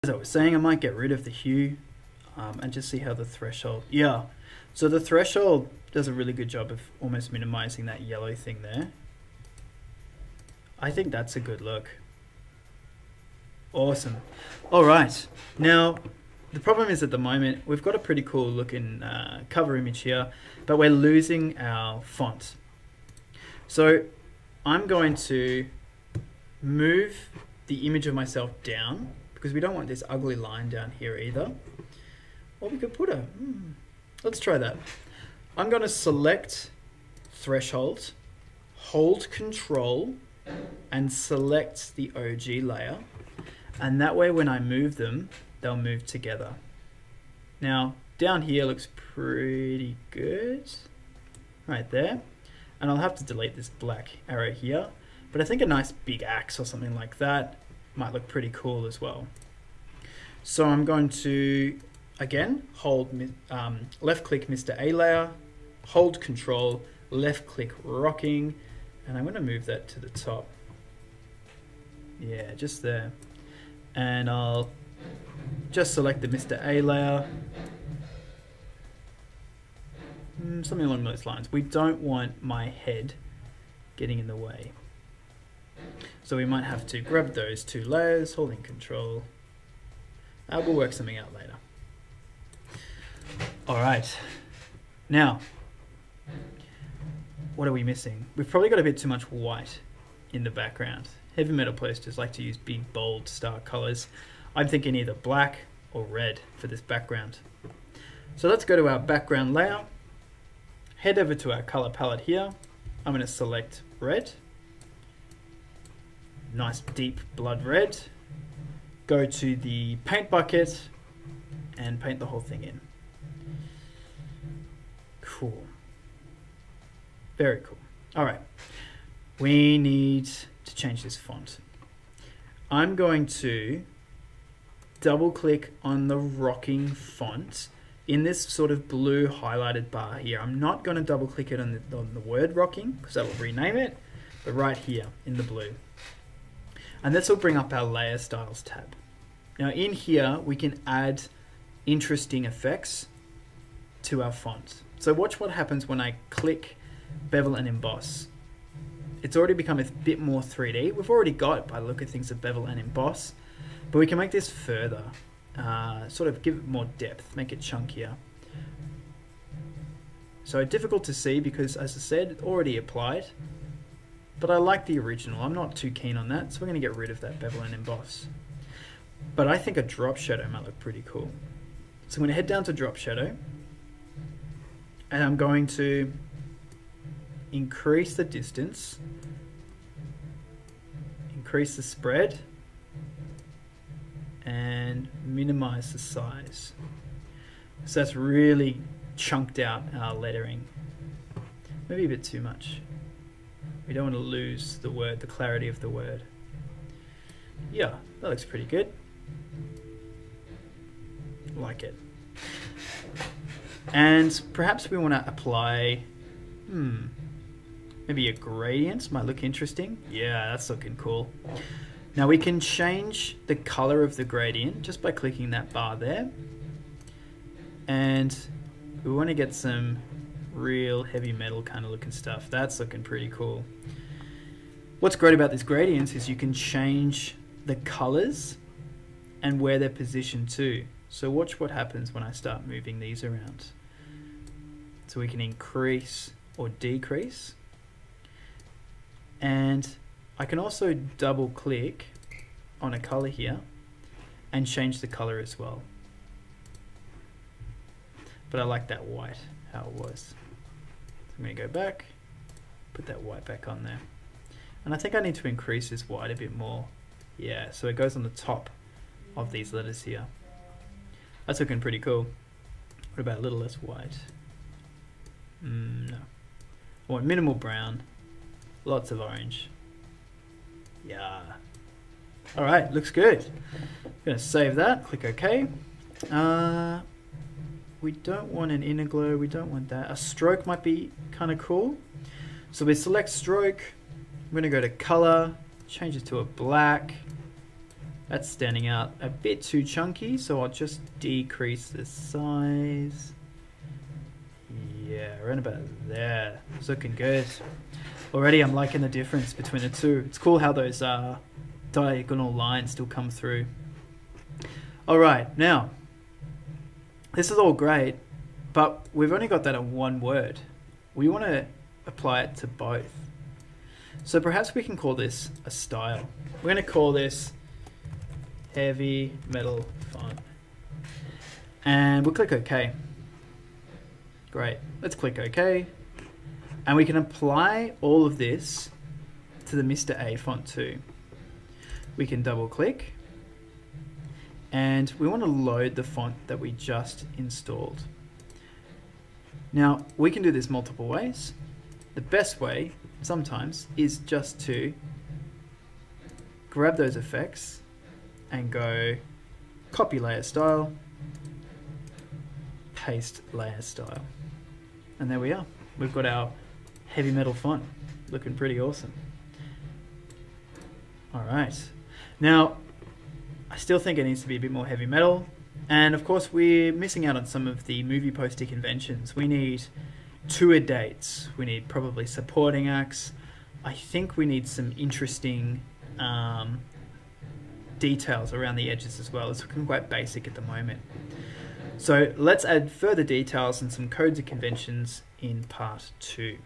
As I was saying, I might get rid of the hue and just see how the threshold, yeah. So the threshold does a really good job of almost minimizing that yellow thing there. I think that's a good look. Awesome. All right. Now, the problem is at the moment, we've got a pretty cool looking cover image here, but we're losing our font. So I'm going to move the image of myself down because we don't want this ugly line down here either. Or we could put a, let's try that. I'm going to select threshold, hold control, and select the OG layer. And that way when I move them, they'll move together. Now, down here looks pretty good, right there. And I'll have to delete this black arrow here, but I think a nice big axe or something like that might look pretty cool as well. So I'm going to, again, hold left click Mr. A layer, hold control, left click rocking, and I'm going to move that to the top. Yeah, just there. And I'll just select the Mr. A layer, something along those lines. We don't want my head getting in the way. So we might have to grab those two layers, holding control. We'll work something out later. All right. Now, what are we missing? We've probably got a bit too much white in the background. Heavy metal posters like to use big, bold, stark colors. I'm thinking either black or red for this background. So let's go to our background layer. Head over to our color palette here. I'm going to select red. Nice deep blood red. Go to the paint bucket and paint the whole thing in. Cool. Very cool. All right. We need to change this font. I'm going to double click on the rocking font in this sort of blue highlighted bar here. I'm not going to double click it on the word rocking because that will rename it, but right here in the blue. And this will bring up our layer styles tab. Now in here we can add interesting effects to our font. So watch what happens when I click bevel and emboss. It's already become a bit more 3D. We've already got, by the look of things, a bevel and emboss, but we can make this further. Sort of give it more depth, make it chunkier. So difficult to see because, as I said, already applied, but I like the original. I'm not too keen on that, so we're going to get rid of that bevel and emboss. But I think a drop shadow might look pretty cool. So I'm going to head down to drop shadow, and I'm going to increase the distance, increase the spread, and minimize the size. So that's really chunked out our lettering. Maybe a bit too much. We don't want to lose the word, the clarity of the word. Yeah, that looks pretty good. Like it. And perhaps we want to apply, maybe a gradient might look interesting. Yeah, that's looking cool. Now we can change the color of the gradient just by clicking that bar there. And we want to get some real heavy metal kind of looking stuff. That's looking pretty cool. What's great about these gradients is you can change the colors and where they're positioned too. So watch what happens when I start moving these around. So we can increase or decrease. And I can also double click on a color here and change the color as well. But I like that white, how it was. So I'm going to go back, put that white back on there. And I think I need to increase this white a bit more. Yeah, so it goes on the top of these letters here. That's looking pretty cool. What about a little less white? No. I want minimal brown, lots of orange. Yeah. All right, looks good. I'm gonna save that, click OK. We don't want an inner glow, we don't want that. A stroke might be kind of cool. So we select stroke, I'm gonna go to color, change it to a black, That's standing out a bit too chunky, so I'll just decrease the size. Yeah, around about there. It's looking good. Already I'm liking the difference between the two. It's cool how those diagonal lines still come through. Alright, now, this is all great, but we've only got that in one word. We want to apply it to both. So perhaps we can call this a style. We're going to call this heavy metal font. And we'll click OK. Great. Let's click OK. And we can apply all of this to the Mr. A font too. We can double click. And we want to load the font that we just installed. Now, we can do this multiple ways. The best way, sometimes, is just to grab those effects and go copy layer style, paste layer style. And there we are. We've got our heavy metal font looking pretty awesome. All right. Now, I still think it needs to be a bit more heavy metal. And of course, we're missing out on some of the movie poster conventions. We need tour dates. We need probably supporting acts. I think we need some interesting details around the edges as well. It's looking quite basic at the moment. So let's add further details and some codes and conventions in part 2.